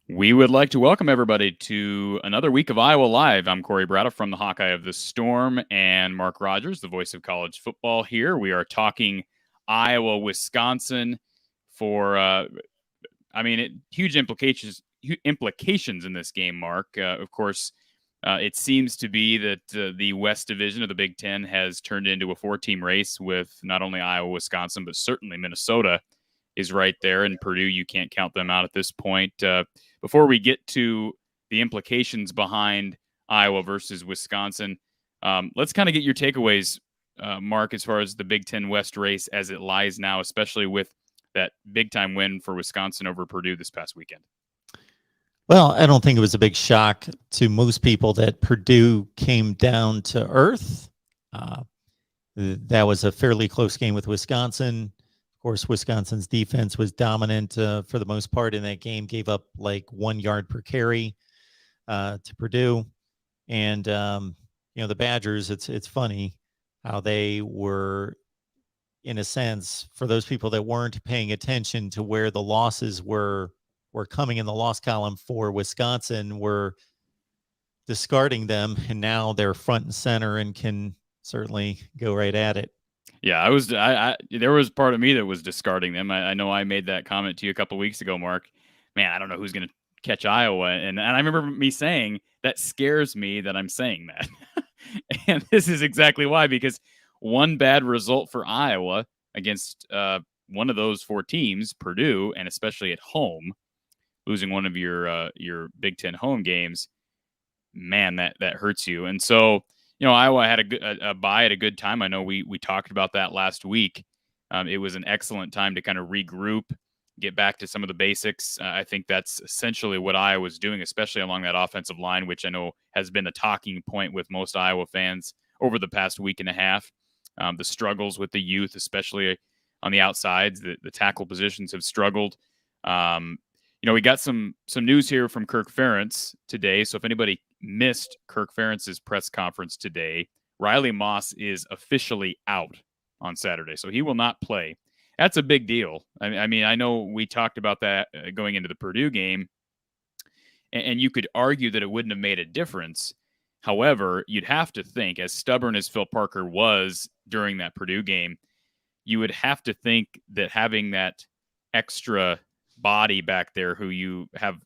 We would like to welcome everybody to another week of Iowa Live. I'm Corey Brada from the Hawkeye of the Storm and Mark Rogers, the voice of college football here. We are talking Iowa, Wisconsin for, huge implications in this game, Mark. Of course, it seems to be that the West Division of the Big Ten has turned into a four-team race with not only Iowa, Wisconsin, but certainly Minnesota is right there, and Purdue, you can't count them out at this point. Before we get to the implications behind Iowa versus Wisconsin, let's kind of get your takeaways, Mark, as far as the Big Ten West race as it lies now, especially with that big-time win for Wisconsin over Purdue this past weekend. Well, I don't think it was a big shock to most people that Purdue came down to earth. That was a fairly close game with Wisconsin. Of course, Wisconsin's defense was dominant for the most part in that game, gave up like 1 yard per carry to Purdue. And, the Badgers, it's funny how they were, in a sense, for those people that weren't paying attention to where the losses were coming in the loss column for Wisconsin, were discarding them. And now they're front and center and can certainly go right at it. Yeah, there was part of me that was discarding them. I know I made that comment to you a couple weeks ago, Mark. Man, I don't know who's going to catch Iowa. And I remember me saying, that scares me that I'm saying that. And this is exactly why, because one bad result for Iowa against one of those four teams, Purdue, and especially at home, losing one of your Big Ten home games, man, that hurts you. And so, Iowa had a bye at a good time. I know we talked about that last week. It was an excellent time to kind of regroup, get back to some of the basics. I think that's essentially what Iowa's doing, especially along that offensive line, which I know has been a talking point with most Iowa fans over the past week and a half. The struggles with the youth, especially on the outsides, the tackle positions have struggled. We got some news here from Kirk Ferentz today. So if anybody missed Kirk Ferentz's press conference today, Riley Moss is officially out on Saturday, so he will not play. That's a big deal. I mean, I know we talked about that going into the Purdue game, and you could argue that it wouldn't have made a difference. However, you'd have to think, as stubborn as Phil Parker was during that Purdue game, you would have to think that having that extra body back there who you have,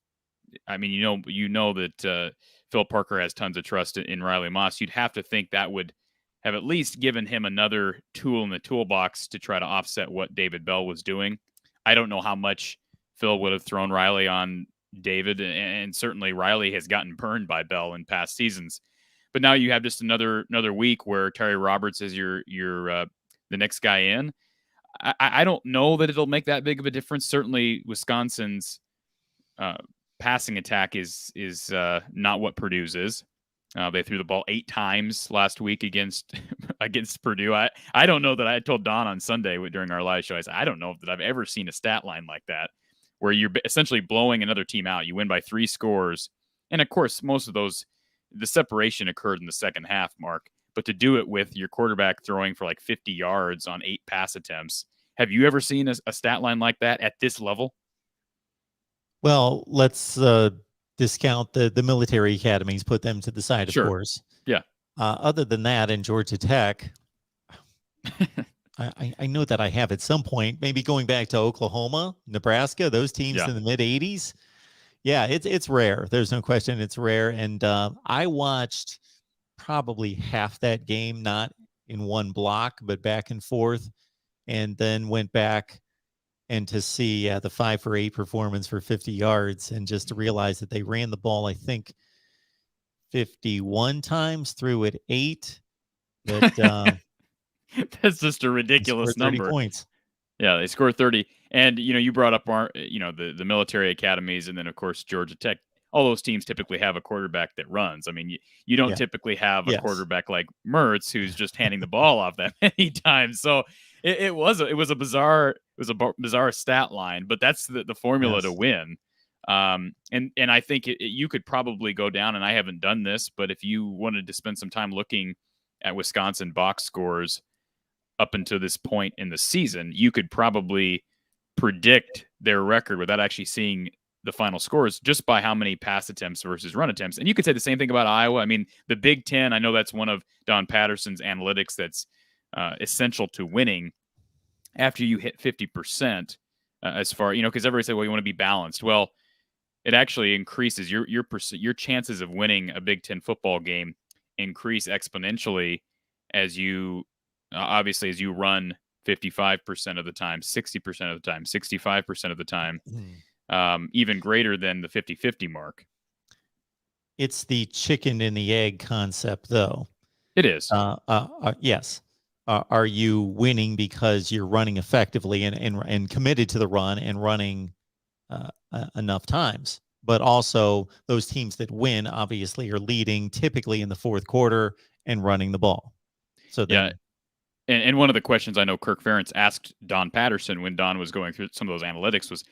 I mean, you know that Phil Parker has tons of trust in Riley Moss. You'd have to think that would have at least given him another tool in the toolbox to try to offset what David Bell was doing. I don't know how much Phil would have thrown Riley on David, and certainly Riley has gotten burned by Bell in past seasons. But now you have just another week where Terry Roberts is your the next guy in. I don't know that it'll make that big of a difference. Certainly, Wisconsin's passing attack is not what Purdue's is. They threw the ball 8 times last week against Purdue. I don't know that I told Don on Sunday during our live show. I said, I don't know that I've ever seen a stat line like that where you're essentially blowing another team out. You win by 3 scores. And of course, most of those, the separation occurred in the second half, Mark. But to do it with your quarterback throwing for like 50 yards on 8 pass attempts, have you ever seen a stat line like that at this level? Well, let's discount the military academies, put them to the side, of course. Yeah. Other than that, in Georgia Tech, I know that I have at some point, maybe going back to Oklahoma, Nebraska, those teams in the mid 80s. Yeah, it's rare. There's no question it's rare. And I watched probably half that game, not in one block, but back and forth, and then went back and to see the 5 for 8 performance for 50 yards, and just to realize that they ran the ball, I think 51 times, threw it 8. But that's just a ridiculous number. 30 points. Yeah, they scored 30. And, you brought up the military academies, and then, of course, Georgia Tech. All those teams typically have a quarterback that runs. I mean, you don't typically have a quarterback like Mertz who's just handing the ball off that many times. So it was a bizarre stat line, but that's the formula to win. And I think you could probably go down, and I haven't done this, but if you wanted to spend some time looking at Wisconsin box scores up until this point in the season, you could probably predict their record without actually seeing the final scores just by how many pass attempts versus run attempts. And you could say the same thing about Iowa. I mean, the Big Ten, I know that's one of Don Patterson's analytics that's essential to winning after you hit 50%, as far, because everybody said, well, you want to be balanced. Well, it actually increases your chances of winning a Big Ten football game increase exponentially as you obviously as you run 55% of the time, 60% of the time, 65% of the time, even greater than the 50-50 mark. It's the chicken and the egg concept, though. It is. Yes. Are you winning because you're running effectively and committed to the run and running enough times? But also, those teams that win obviously are leading typically in the fourth quarter and running the ball. So then, and one of the questions I know Kirk Ferentz asked Don Patterson when Don was going through some of those analytics was,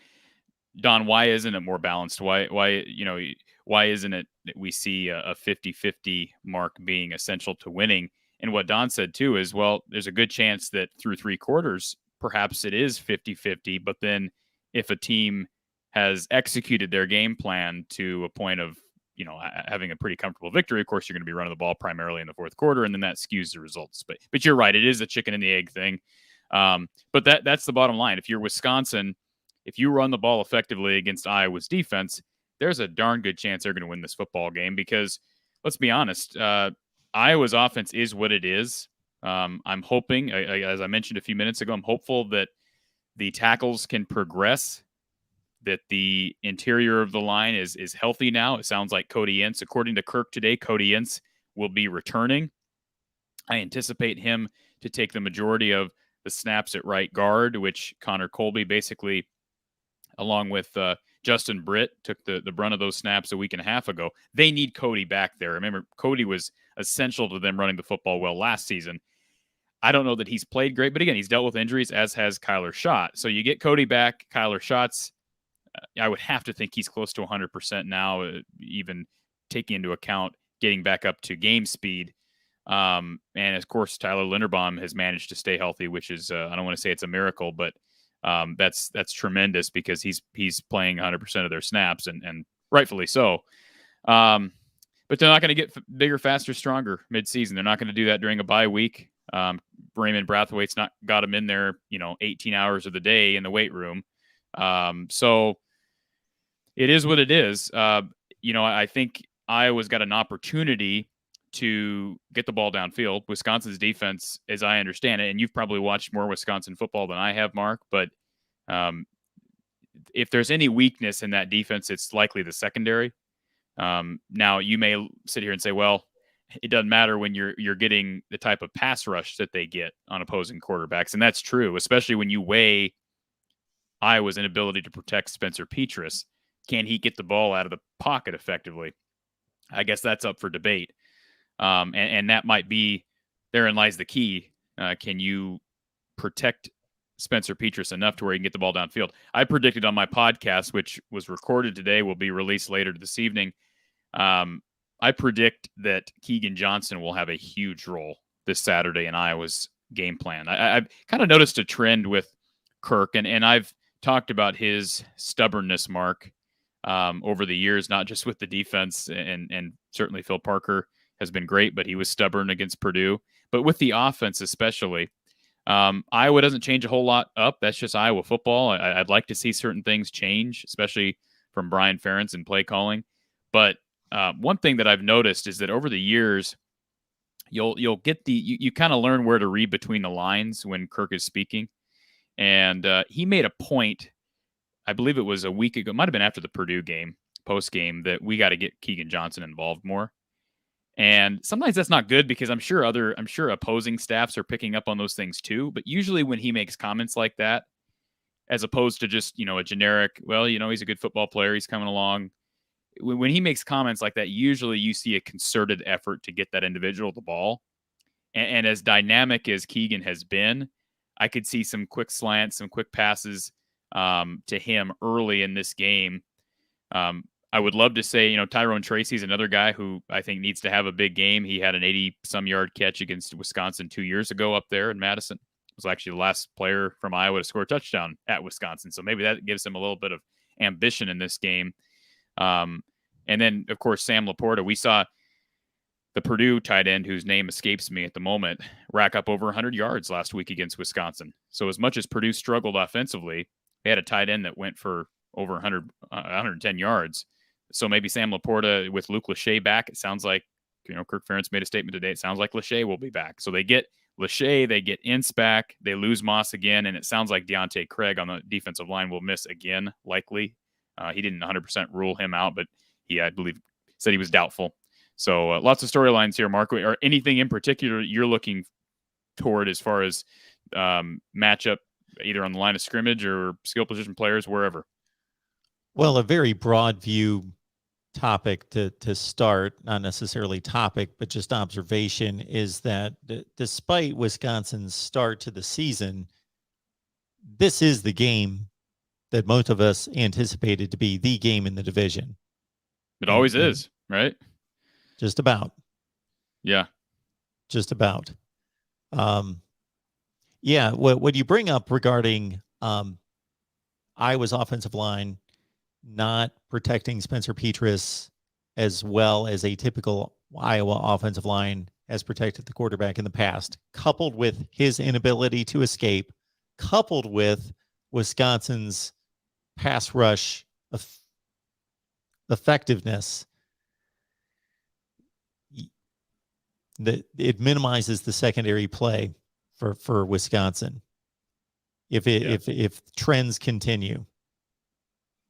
Don, why isn't it more balanced? Why isn't it that we see a 50-50 mark being essential to winning? And what Don said too is, well, there's a good chance that through three quarters, perhaps it is 50-50, but then if a team has executed their game plan to a point of, having a pretty comfortable victory, of course, you're going to be running the ball primarily in the fourth quarter, and then that skews the results. But you're right. It is a chicken and the egg thing. But that's the bottom line. If you're Wisconsin, if you run the ball effectively against Iowa's defense, there's a darn good chance they're going to win this football game because, let's be honest, Iowa's offense is what it is. I'm hoping, as I mentioned a few minutes ago, I'm hopeful that the tackles can progress, that the interior of the line is healthy now. It sounds like Cody Ince, according to Kirk today, Cody Ince will be returning. I anticipate him to take the majority of the snaps at right guard, which Connor Colby basically, along with Justin Britt, took the brunt of those snaps a week and a half ago. They need Cody back there. Remember, Cody was essential to them running the football well last season. I don't know that he's played great, but again, he's dealt with injuries, as has Kyler Schott. So you get Cody back. Kyler Schott's, I would have to think he's close to 100% now, even taking into account getting back up to game speed. And of course, Tyler Linderbaum has managed to stay healthy, which is, I don't want to say it's a miracle, but that's tremendous because he's playing 100% of their snaps and rightfully so. But they're not going to get bigger, faster, stronger midseason. They're not going to do that during a bye week. Raymond Brathwaite's not got him in there, 18 hours of the day in the weight room. So it is what it is. I think Iowa's got an opportunity to get the ball downfield. Wisconsin's defense, as I understand it, and you've probably watched more Wisconsin football than I have, Mark, but if there's any weakness in that defense, it's likely the secondary. Now, you may sit here and say, well, it doesn't matter when you're getting the type of pass rush that they get on opposing quarterbacks, and that's true, especially when you weigh Iowa's inability to protect Spencer Petras. Can he get the ball out of the pocket effectively? I guess that's up for debate. And that might be, therein lies the key. Can you protect Spencer Petras enough to where he can get the ball downfield? I predicted on my podcast, which was recorded today, will be released later this evening. I predict that Keegan Johnson will have a huge role this Saturday in Iowa's game plan. I've kind of noticed a trend with Kirk, and I've talked about his stubbornness, Mark, over the years, not just with the defense, and certainly Phil Parker has been great, but he was stubborn against Purdue. But with the offense especially, Iowa doesn't change a whole lot up. That's just Iowa football. I'd like to see certain things change, especially from Brian Ferentz and play calling. But one thing that I've noticed is that over the years, you'll get you kind of learn where to read between the lines when Kirk is speaking. And he made a point, I believe it was a week ago, it might have been after the Purdue game, post game, that we got to get Keegan Johnson involved more. And sometimes that's not good because I'm sure opposing staffs are picking up on those things too. But usually when he makes comments like that, as opposed to just, a generic, well, he's a good football player, he's coming along. When he makes comments like that, usually you see a concerted effort to get that individual the ball. And as dynamic as Keegan has been, I could see some quick slants, some quick passes to him early in this game. I would love to say, Tyrone Tracy's another guy who I think needs to have a big game. He had an 80-some yard catch against Wisconsin 2 years ago up there in Madison. Was actually the last player from Iowa to score a touchdown at Wisconsin. So maybe that gives him a little bit of ambition in this game. And then, of course, Sam Laporta. We saw the Purdue tight end, whose name escapes me at the moment, rack up over 100 yards last week against Wisconsin. So as much as Purdue struggled offensively, they had a tight end that went for over 110 yards. So maybe Sam Laporta with Luke Lachey back. It sounds like, Kirk Ferentz made a statement today. It sounds like Lachey will be back. So they get Lachey, they get Ince back, they lose Moss again, and it sounds like Deontay Craig on the defensive line will miss again, likely. He didn't 100% rule him out, but he, I believe, said he was doubtful. So lots of storylines here, Mark. Or anything in particular you're looking toward as far as matchup, either on the line of scrimmage or skill position players, wherever? Well, a very broad view topic to start, not necessarily topic, but just observation, is that despite Wisconsin's start to the season, this is the game that most of us anticipated to be the game in the division. It always is, right? Just about. Yeah. Just about. Yeah, what you bring up regarding Iowa's offensive line not protecting Spencer Petras as well as a typical Iowa offensive line has protected the quarterback in the past, coupled with his inability to escape, coupled with Wisconsin's pass rush effectiveness, it minimizes the secondary play for Wisconsin if trends continue.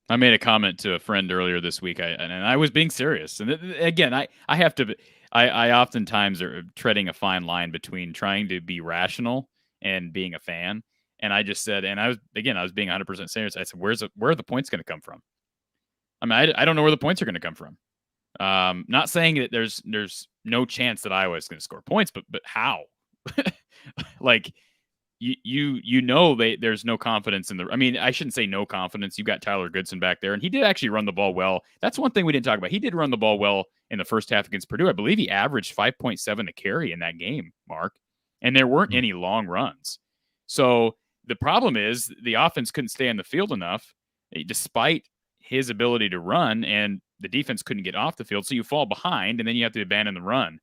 I made a comment to a friend earlier this week, and I was being serious. And again, I have to. I oftentimes are treading a fine line between trying to be rational and being a fan. And I just said, and I was being 100% serious. I said, where are the points going to come from? I mean, I don't know where the points are going to come from. Not saying that there's no chance that Iowa is going to score points, but how? Like, there's no confidence in the. I mean, I shouldn't say no confidence. You got Tyler Goodson back there, and he did actually run the ball well. That's one thing we didn't talk about. He did run the ball well in the first half against Purdue. I believe he averaged 5.7 to carry in that game, Mark, and there weren't any long runs. So the problem is the offense couldn't stay on the field enough, despite his ability to run, and the defense couldn't get off the field. So you fall behind, and then you have to abandon the run.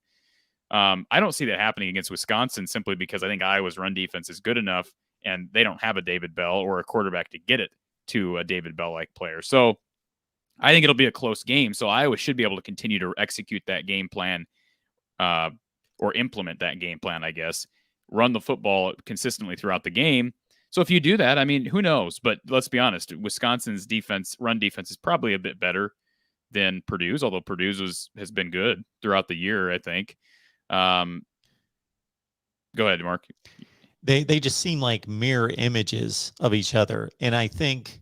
I don't see that happening against Wisconsin simply because I think Iowa's run defense is good enough, and they don't have a David Bell or a quarterback to get it to a David Bell-like player. So I think it'll be a close game. So Iowa should be able to continue to execute that game plan or implement that game plan, I guess, run the football consistently throughout the game. So if you do that, I mean, who knows? But let's be honest, Wisconsin's run defense is probably a bit better than Purdue's, although Purdue's has been good throughout the year, I think. Go ahead, Mark. They just seem like mirror images of each other. And I think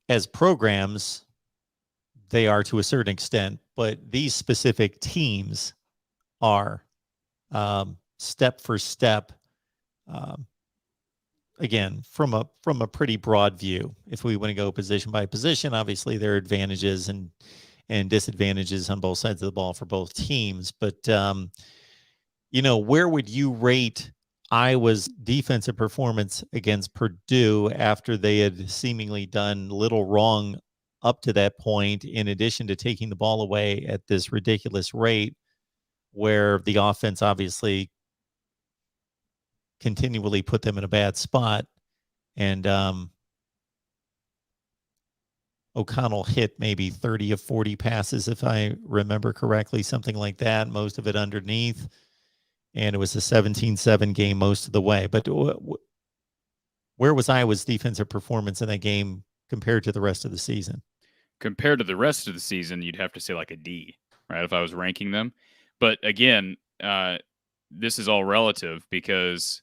as programs, they are to a certain extent, but these specific teams are step for step. Again, from a pretty broad view. If we want to go position by position, obviously there are advantages and disadvantages on both sides of the ball for both teams. But where would you rate Iowa's defensive performance against Purdue after they had seemingly done little wrong up to that point, in addition to taking the ball away at this ridiculous rate, where the offense obviously continually put them in a bad spot? And O'Connell hit maybe 30 of 40 passes, if I remember correctly, something like that, most of it underneath. And it was a 17-7 game most of the way. But where was Iowa's defensive performance in that game compared to the rest of the season? Compared to the rest of the season, you'd have to say like a D, right, if I was ranking them. But again, this is all relative because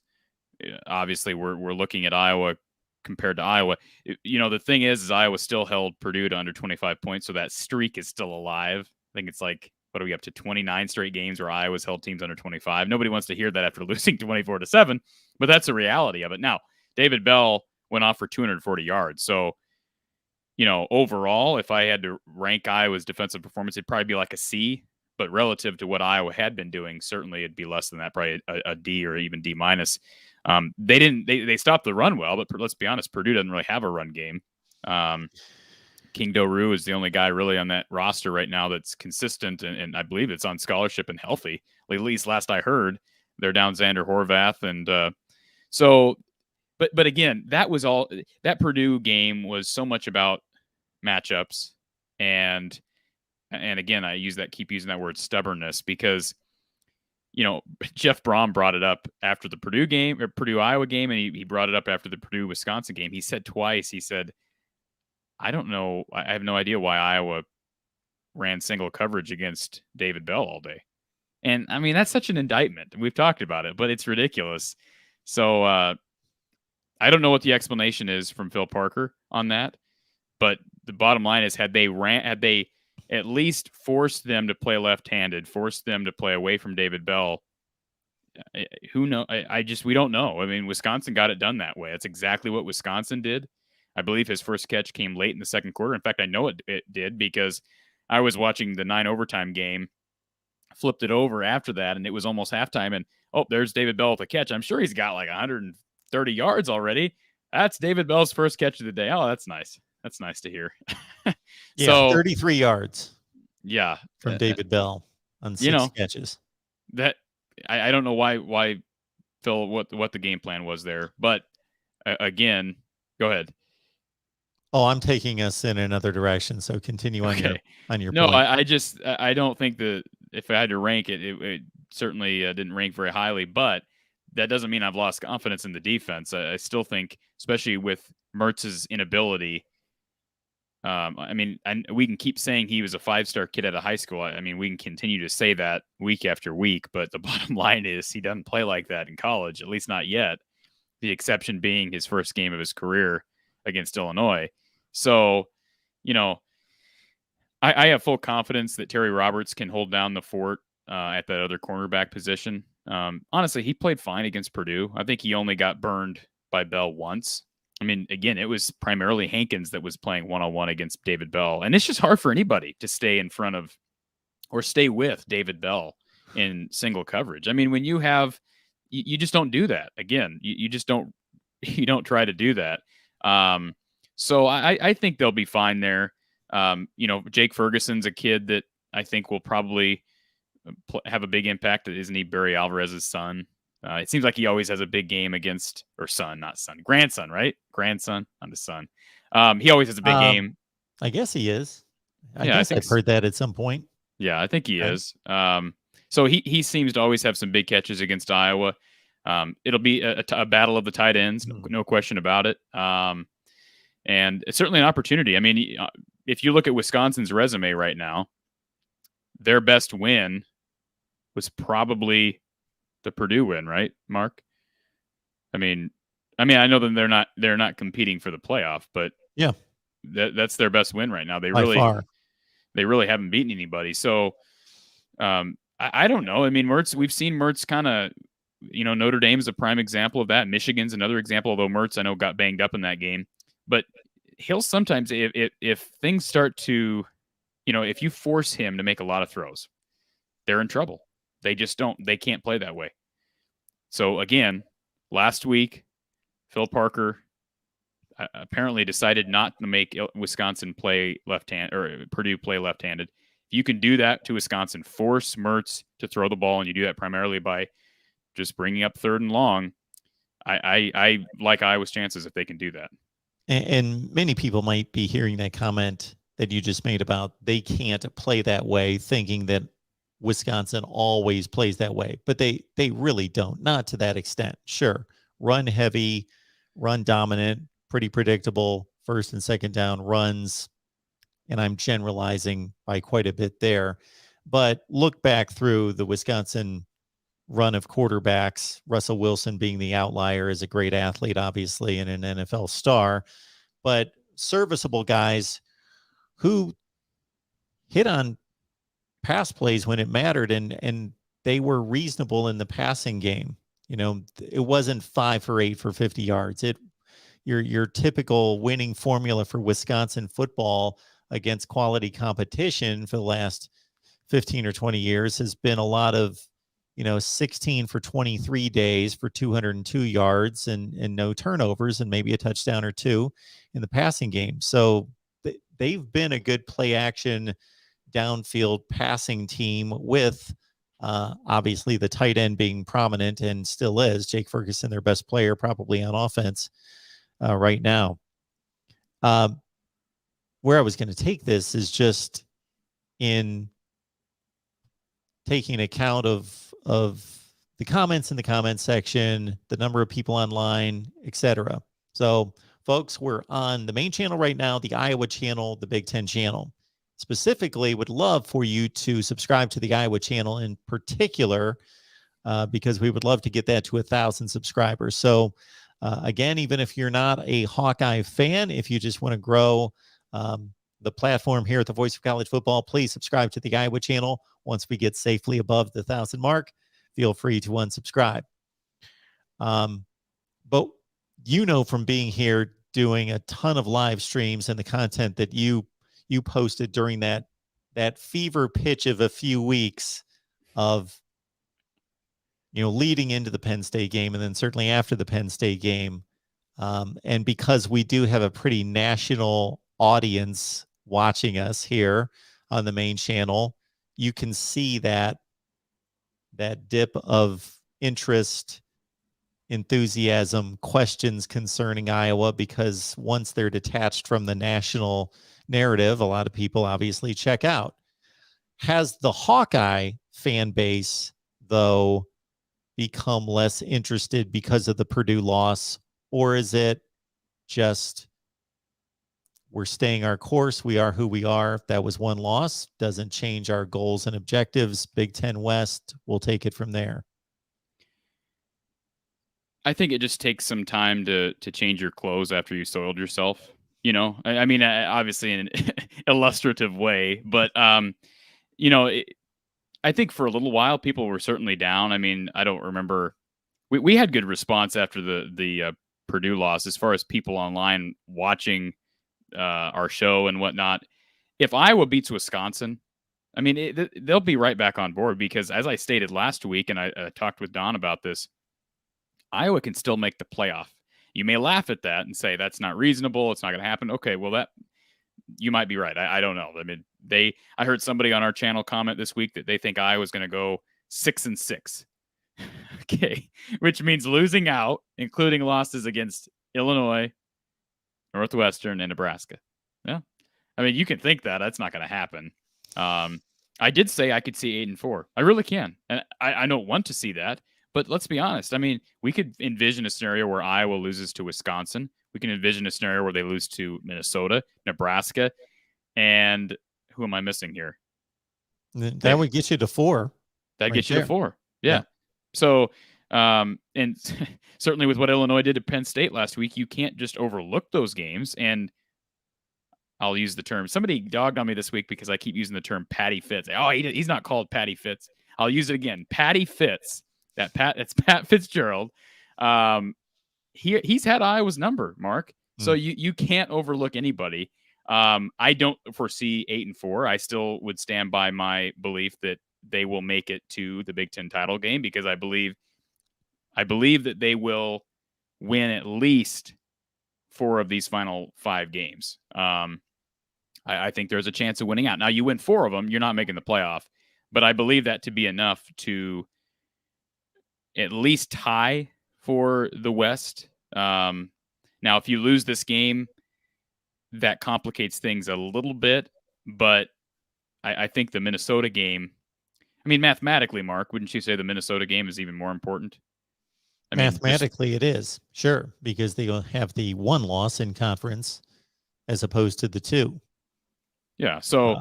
obviously we're looking at Iowa compared to Iowa. The thing is Iowa still held Purdue to under 25 points, so that streak is still alive. I think it's like, what are we up to, 29 straight games where Iowa's held teams under 25. Nobody wants to hear that after losing 24-7, but that's the reality of it. Now, David Bell went off for 240 yards. So, overall, if I had to rank Iowa's defensive performance, it'd probably be like a C, but relative to what Iowa had been doing, certainly it'd be less than that, probably a D or even D minus. They stopped the run well, but let's be honest, Purdue doesn't really have a run game. King Doru is the only guy really on that roster right now that's consistent, and I believe it's on scholarship and healthy. At least last I heard, they're down Xander Horvath, and so. But again, that Purdue game was so much about matchups, and again, keep using that word stubbornness because Jeff Brom brought it up after the Purdue game or Purdue Iowa game, and he brought it up after the Purdue Wisconsin game. He said twice, he said, I don't know, I have no idea why Iowa ran single coverage against David Bell all day. And I mean, that's such an indictment. We've talked about it, but it's ridiculous. So I don't know what the explanation is from Phil Parker on that, but the bottom line is had they at least forced them to play left-handed, forced them to play away from David Bell, who knows? We don't know. I mean, Wisconsin got it done that way. That's exactly what Wisconsin did. I believe his first catch came late in the second quarter. In fact, I know it did because I was watching the 9 overtime game, flipped it over after that, and it was almost halftime, and there's David Bell with a catch. I'm sure he's got like 130 yards already. That's David Bell's first catch of the day. Oh, that's nice. That's nice to hear. Yeah, so 33 yards. Yeah, from David Bell on 6 catches. That I don't know why Phil what the game plan was there, but again, go ahead. Oh, I'm taking us in another direction, so continue on your No, point. I don't think that if I had to rank it, it certainly didn't rank very highly, but that doesn't mean I've lost confidence in the defense. I still think, especially with Mertz's inability. I mean, we can keep saying he was a 5-star kid at a high school. I mean, we can continue to say that week after week, but the bottom line is he doesn't play like that in college, at least not yet. The exception being his first game of his career against Illinois. So, I have full confidence that Terry Roberts can hold down the fort at that other cornerback position. Honestly, he played fine against Purdue. I think he only got burned by Bell once. I mean, again, it was primarily Hankins that was playing one-on-one against David Bell. And it's just hard for anybody to stay in front of or stay with David Bell in single coverage. I mean, when you you just don't do that. Again, you just don't try to do that. So I think they'll be fine there. Jake Ferguson's a kid that I think will probably have a big impact. Isn't he Barry Alvarez's son? It seems like he always has a big game against, or grandson, right? Grandson, not his son. He always has a big game. I guess he is. I guess I've heard that at some point. Yeah, I think he is. So he seems to always have some big catches against Iowa. It'll be a battle of the tight ends, no question about it. And it's certainly an opportunity. I mean, if you look at Wisconsin's resume right now, their best win was probably the Purdue win, right, Mark? I mean, I know that they're not competing for the playoff, but yeah, that's their best win right now. They by far. They really haven't beaten anybody. So I don't know. I mean, Mertz, we've seen Mertz kind of, Notre Dame's a prime example of that. Michigan's another example, although Mertz, I know, got banged up in that game. But he'll sometimes, if things start to, if you force him to make a lot of throws, they're in trouble. They can't play that way. So again, last week, Phil Parker apparently decided not to make Wisconsin play left-hand or Purdue play left-handed. If you can do that to Wisconsin, force Mertz to throw the ball, and you do that primarily by just bringing up 3rd and long. I like Iowa's chances if they can do that. And many people might be hearing that comment that you just made about they can't play that way, thinking that Wisconsin always plays that way, but they really don't, not to that extent. Sure, run heavy, run dominant, pretty predictable, 1st and 2nd down runs, and I'm generalizing by quite a bit there. But look back through the Wisconsin run of quarterbacks, Russell Wilson being the outlier, is a great athlete, obviously, and an NFL star, but serviceable guys who hit on pass plays when it mattered, and they were reasonable in the passing game. It wasn't 5 for 8 for 50 yards. Your typical winning formula for Wisconsin football against quality competition for the last 15 or 20 years has been a lot of 16 for 23 days for 202 yards and no turnovers and maybe a touchdown or two in the passing game. So they've been a good play action downfield passing team with obviously the tight end being prominent and still is. Jake Ferguson, their best player probably on offense right now. Where I was going to take this is just in taking account of the comments in the comment section, the number of people online, etc. So, folks, we're on the main channel right now, the Iowa channel, the Big Ten channel. Specifically, would love for you to subscribe to the Iowa channel in particular, because we would love to get that to 1,000 subscribers. So, again, even if you're not a Hawkeye fan, if you just want to grow the platform here at the Voice of College Football, please subscribe to the Iowa channel. Once we get safely above the 1,000 mark, feel free to unsubscribe. But you know, from being here doing a ton of live streams and the content that you posted during that fever pitch of a few weeks of, you know, leading into the Penn State game and then certainly after the Penn State game. And because we do have a pretty national audience watching us here on the main channel, you can see that dip of interest, enthusiasm, questions concerning Iowa, because once they're detached from the national narrative, a lot of people obviously check out. Has the Hawkeye fan base, though, become less interested because of the Purdue loss, or is it just we're staying our course, we are who we are? That was one loss, doesn't change our goals and objectives. Big Ten West, we'll take it from there. I think it just takes some time to change your clothes after you soiled yourself. You know, I mean, obviously in an illustrative way, but you know, I think for a little while people were certainly down. I mean, I don't remember. We had good response after the Purdue loss as far as people online watching our show and whatnot. If Iowa beats Wisconsin, I mean, they'll be right back on board, because as I stated last week, and I talked with Don about this, Iowa can still make the playoff. You may laugh at that and say that's not reasonable, it's not going to happen. Okay, well, that you might be right. I don't know. I mean, I heard somebody on our channel comment this week that they think Iowa's going to go 6-6. Okay, which means losing out, including losses against Illinois, Northwestern, and Nebraska. Yeah, I mean, you can think that. That's not going to happen. I did say I could see 8-4. I really can, and I don't want to see that. But let's be honest. I mean, we could envision a scenario where Iowa loses to Wisconsin. We can envision a scenario where they lose to Minnesota, Nebraska, and who am I missing here? That would get you to 4. That right gets you there. To 4. Yeah. So, and certainly with what Illinois did to Penn State last week, you can't just overlook those games. And I'll use the term. Somebody dogged on me this week because I keep using the term Patty Fitz. Oh, he's not called Patty Fitz. I'll use it again. Patty Fitz. It's Pat Fitzgerald. He's had Iowa's number, Mark. So you can't overlook anybody. I don't foresee 8-4. I still would stand by my belief that they will make it to the Big Ten title game, because I believe that they will win at least 4 of these final 5 games. I think there's a chance of winning out. Now, you win 4 of them, you're not making the playoff, but I believe that to be enough to at least tie for the West. Now, if you lose this game, that complicates things a little bit, but I think the Minnesota game, I mean, mathematically, Mark, wouldn't you say the Minnesota game is even more important? I mean, mathematically, it is, sure, because they have the 1 loss in conference as opposed to the 2. Yeah, so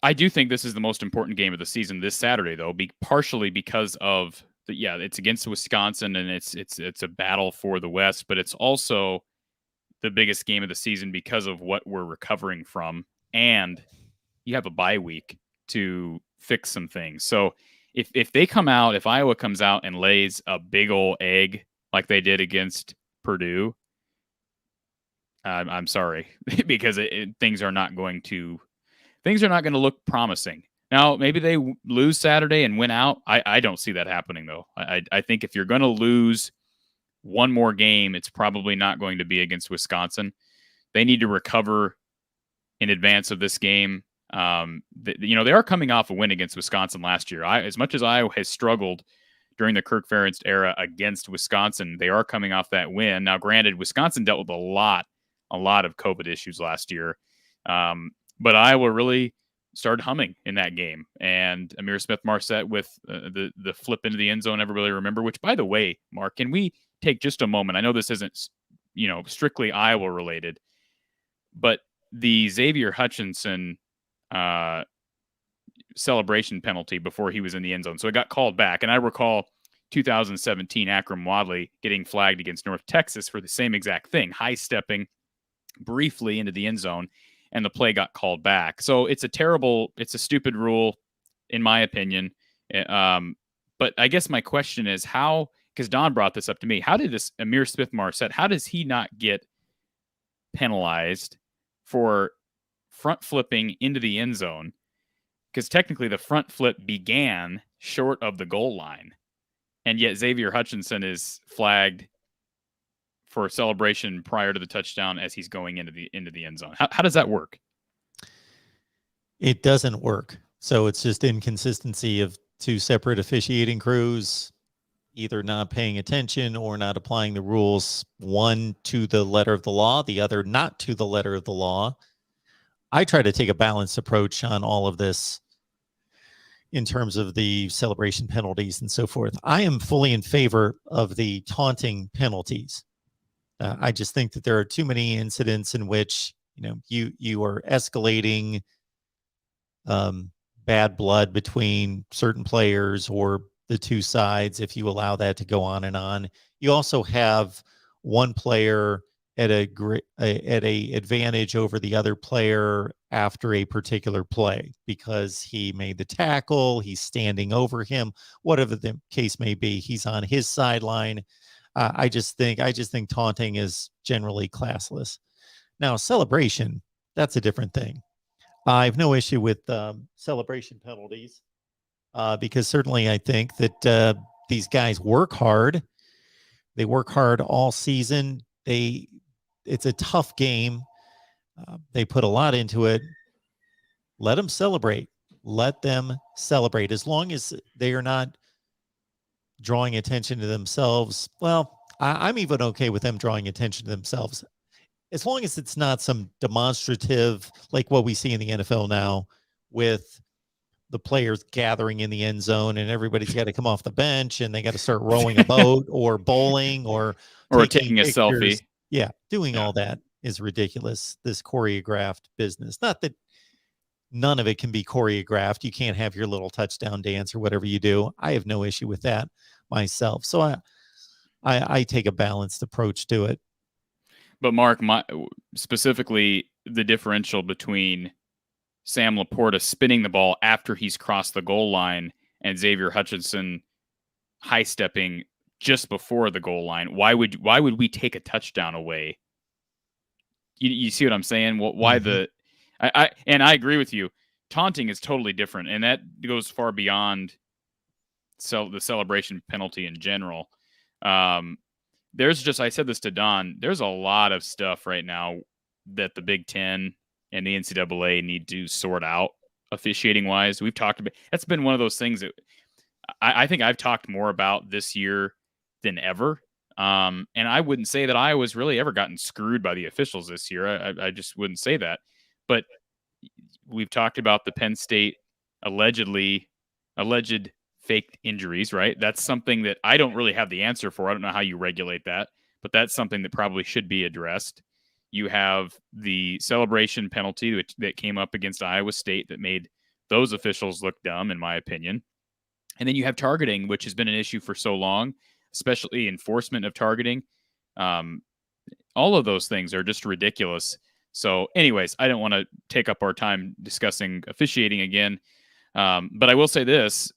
I do think this is the most important game of the season this Saturday, though, partially because of it's against Wisconsin, and it's a battle for the West, but it's also the biggest game of the season because of what we're recovering from, and you have a bye week to fix some things. So if they come out, if Iowa comes out and lays a big old egg like they did against Purdue, I'm sorry, because things are not going to look promising. Now, maybe they lose Saturday and win out. I don't see that happening, though. I think if you're going to lose one more game, it's probably not going to be against Wisconsin. They need to recover in advance of this game. They are coming off a win against Wisconsin last year. As much as Iowa has struggled during the Kirk Ferentz era against Wisconsin, they are coming off that win. Now, granted, Wisconsin dealt with a lot of COVID issues last year, but Iowa really started humming in that game. And Amir Smith-Marset with the flip into the end zone, everybody remember, which, by the way, Mark, can we take just a moment? I know this isn't, strictly Iowa related, but the Xavier Hutchinson celebration penalty before he was in the end zone. So it got called back. And I recall 2017 Akram Wadley getting flagged against North Texas for the same exact thing, high stepping briefly into the end zone, and the play got called back. So it's a stupid rule, in my opinion. But I guess my question is how, because Don brought this up to me, how did this Amir Smith-Marset, how does he not get penalized for front flipping into the end zone? Because technically the front flip began short of the goal line, and yet Xavier Hutchinson is flagged for a celebration prior to the touchdown as he's going into the end zone. How does that work? It doesn't work. So it's just inconsistency of two separate officiating crews, either not paying attention or not applying the rules, one to the letter of the law, the other not to the letter of the law. I try to take a balanced approach on all of this in terms of the celebration penalties and so forth. I am fully in favor of the taunting penalties. I just think that there are too many incidents in which you are escalating bad blood between certain players or the two sides if you allow that to go on and on. You also have one player at a advantage over the other player after a particular play because he made the tackle, he's standing over him, whatever the case may be, he's on his sideline. I just think taunting is generally classless. Now, celebration, that's a different thing. I have no issue with celebration penalties because certainly I think that these guys work hard. They work hard all season. It's a tough game. They put a lot into it. Let them celebrate. Let them celebrate. As long as they are not drawing attention to themselves. Well, I'm even okay with them drawing attention to themselves. As long as it's not some demonstrative, like what we see in the NFL now with the players gathering in the end zone and everybody's got to come off the bench and they got to start rowing a boat or bowling or taking a selfie. Yeah, doing all that is ridiculous, this choreographed business. Not that none of it can be choreographed. You can't have your little touchdown dance or whatever you do. I have no issue with that myself. So I take a balanced approach to it. But Mark, specifically the differential between Sam Laporta spinning the ball after he's crossed the goal line and Xavier Hutchinson high stepping just before the goal line. Why would we take a touchdown away? You see what I'm saying? Why I agree with you. Taunting is totally different, and that goes far beyond the celebration penalty in general. I said this to Don, there's a lot of stuff right now that the Big Ten and the NCAA need to sort out officiating wise. We've talked about, that's been one of those things that I think I've talked more about this year than ever. And I wouldn't say that Iowa's really ever gotten screwed by the officials this year. I just wouldn't say that. But we've talked about the Penn State alleged fake injuries, right? That's something that I don't really have the answer for. I don't know how you regulate that, but that's something that probably should be addressed. You have the celebration penalty that came up against Iowa State that made those officials look dumb, in my opinion. And then you have targeting, which has been an issue for so long, especially enforcement of targeting. All of those things are just ridiculous. So anyways, I don't want to take up our time discussing officiating again. But I will say this,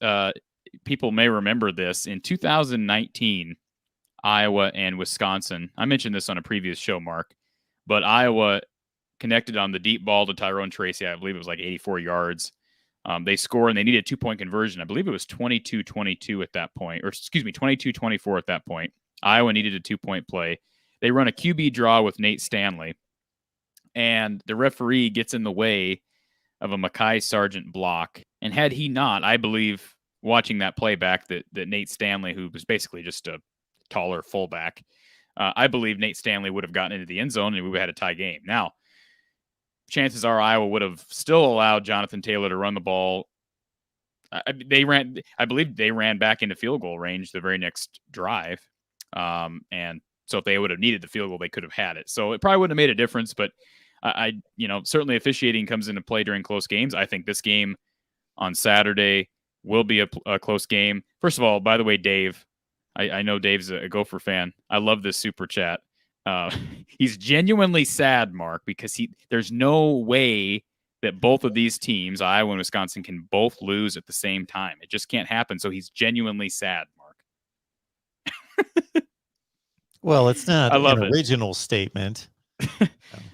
people may remember this. In 2019, Iowa and Wisconsin, I mentioned this on a previous show, Mark, but Iowa connected on the deep ball to Tyrone Tracy. I believe it was like 84 yards. They score and they needed a 2-point conversion. I believe it was 22-22 at that point, or excuse me, 22-24 at that point. Iowa needed a 2-point play. They run a QB draw with Nate Stanley. and the referee gets in the way of a Mekhi Sargent block. And had he not, I believe, watching that play back, that Nate Stanley, who was basically just a taller fullback, I believe Nate Stanley would have gotten into the end zone and we would have had a tie game. Now, chances are Iowa would have still allowed Jonathan Taylor to run the ball. I believe they ran back into field goal range the very next drive. And so if they would have needed the field goal, they could have had it. So it probably wouldn't have made a difference, but certainly officiating comes into play during close games. I think this game on Saturday will be a close game. First of all, by the way, Dave, I know Dave's a Gopher fan. I love this super chat. He's genuinely sad, Mark, because there's no way that both of these teams, Iowa and Wisconsin, can both lose at the same time. It just can't happen. So he's genuinely sad, Mark. Well, it's not an it. original statement.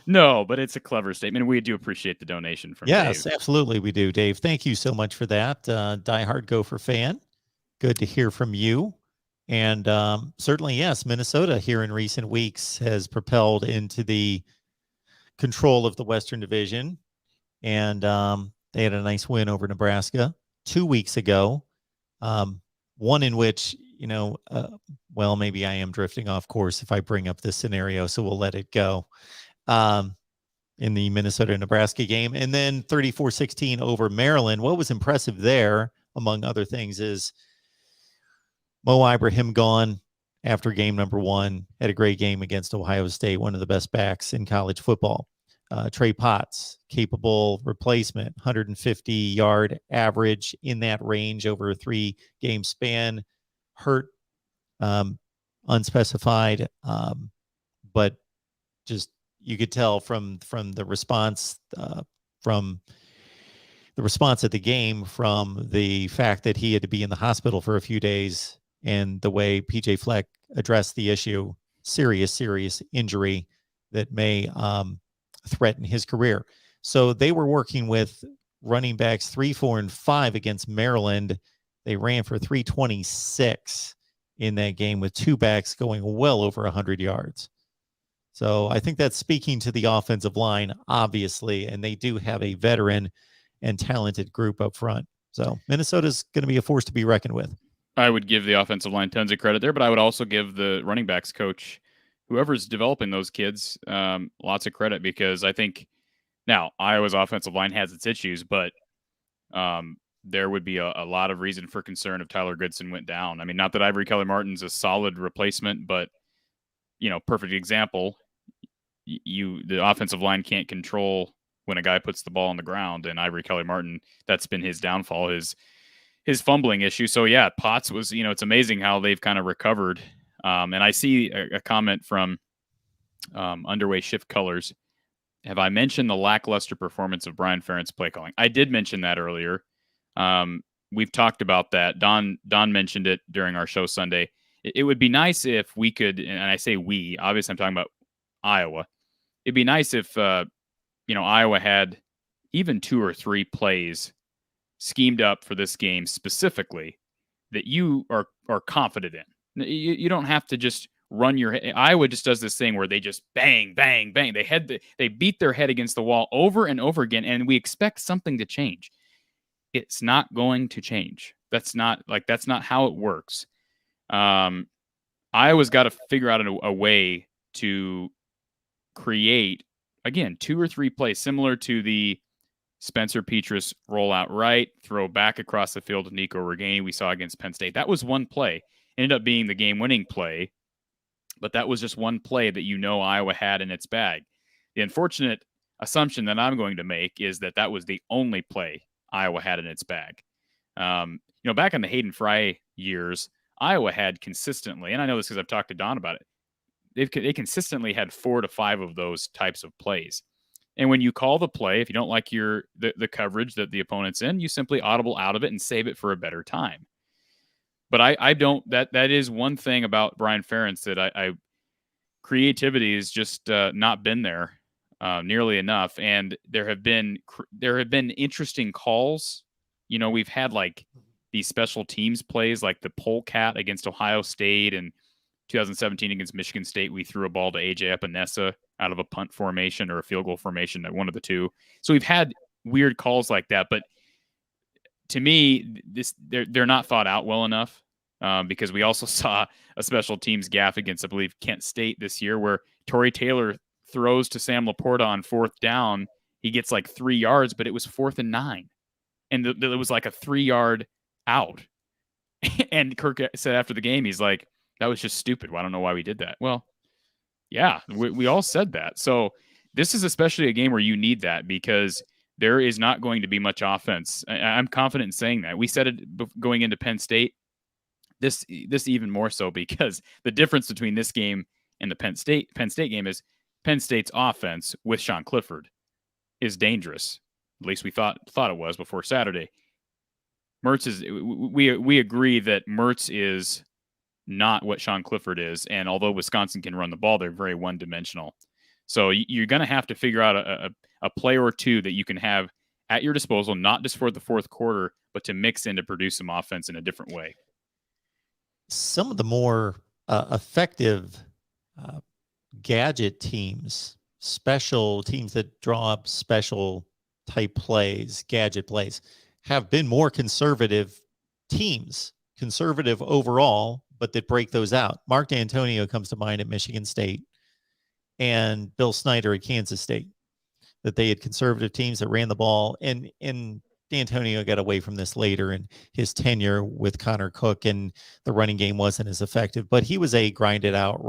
No, but it's a clever statement. We do appreciate the donation from Yes, Dave. absolutely we do, Dave. Thank you so much for that. Diehard Gopher fan. Good to hear from you. And certainly, yes, Minnesota here in recent weeks has propelled into the control of the Western Division. And they had a nice win over Nebraska 2 weeks ago. One in which, well, maybe I am drifting off course if I bring up this scenario, so we'll let it go. In the Minnesota-Nebraska game. And then 34-16 over Maryland. What was impressive there, among other things, is Mo Ibrahim gone after game number 1. Had a great game against Ohio State, one of the best backs in college football. Trey Potts, capable replacement, 150-yard average in that range over a 3-game span. Hurt, unspecified, but just you could tell from the response at the game, from the fact that he had to be in the hospital for a few days, and the way PJ Fleck addressed the issue, serious injury that may threaten his career. So they were working with running backs 3, 4, and 5 against Maryland. They ran for 326 in that game, with 2 backs going well over 100 yards. So I think that's speaking to the offensive line, obviously, and they do have a veteran and talented group up front. So Minnesota's going to be a force to be reckoned with. I would give the offensive line tons of credit there, but I would also give the running backs coach, whoever's developing those kids, lots of credit, because I think now Iowa's offensive line has its issues, but there would be a lot of reason for concern if Tyler Goodson went down. I mean, not that Ivory Kelly-Martin's a solid replacement, but perfect example. The offensive line can't control when a guy puts the ball on the ground, and Ivory Kelly-Martin, that's been his downfall, his fumbling issue. So yeah, Potts was, it's amazing how they've kind of recovered. And I see a comment from Underway Shift Colors. Have I mentioned the lackluster performance of Brian Ferentz play calling? I did mention that earlier. We've talked about that. Don mentioned it during our show Sunday. It would be nice if we could, and I say we, obviously I'm talking about Iowa. It'd be nice if, Iowa had even 2 or 3 plays schemed up for this game specifically that you are confident in. You don't have to just run your head. Iowa just does this thing where they just bang, bang, bang. They beat their head against the wall over and over again, and we expect something to change. It's not going to change. That's not how it works. Iowa's got to figure out a way to create, again, 2 or 3 plays similar to the Spencer Petras rollout right, throw back across the field to Nico Reganey we saw against Penn State. That was one play. Ended up being the game-winning play, but that was just one play that Iowa had in its bag. The unfortunate assumption that I'm going to make is that was the only play Iowa had in its bag. Back in the Hayden Fry years, Iowa had consistently, and I know this because I've talked to Don about it, they consistently had 4 to 5 of those types of plays. And when you call the play, if you don't like the coverage that the opponent's in, you simply audible out of it and save it for a better time. But I don't. That is one thing about Brian Ferentz that creativity has just not been there nearly enough. And there have been interesting calls. We've had like these special teams plays, like the polecat against Ohio State, and 2017 against Michigan State, we threw a ball to AJ Epinesa out of a punt formation or a field goal formation, one of the two. So we've had weird calls like that, but to me, they're not thought out well enough, because we also saw a special teams gaffe against, I believe, Kent State this year, where Torrey Taylor throws to Sam Laporta on 4th down. He gets like 3 yards, but it was 4th and 9. And it was like a 3-yard out. And Kirk said after the game, he's like, that was just stupid. Well, I don't know why we did that. Well, yeah, we all said that. So this is especially a game where you need that, because there is not going to be much offense. I'm confident in saying that. We said it going into Penn State. This even more so, because the difference between this game and the Penn State game is Penn State's offense with Sean Clifford is dangerous. At least we thought it was before Saturday. Mertz is. We agree that Mertz is not what Sean Clifford is, and although Wisconsin can run the ball, they're very one-dimensional. So you're going to have to figure out a play or two that you can have at your disposal, not just for the fourth quarter, but to mix in to produce some offense in a different way. Some of the more effective gadget teams, special teams that draw up special type plays, gadget plays, have been more conservative teams, conservative overall, but that break those out. Mark D'Antonio comes to mind at Michigan State, and Bill Snyder at Kansas State, that they had conservative teams that ran the ball. And D'Antonio got away from this later in his tenure with Connor Cook, and the running game wasn't as effective. But he was a grinded out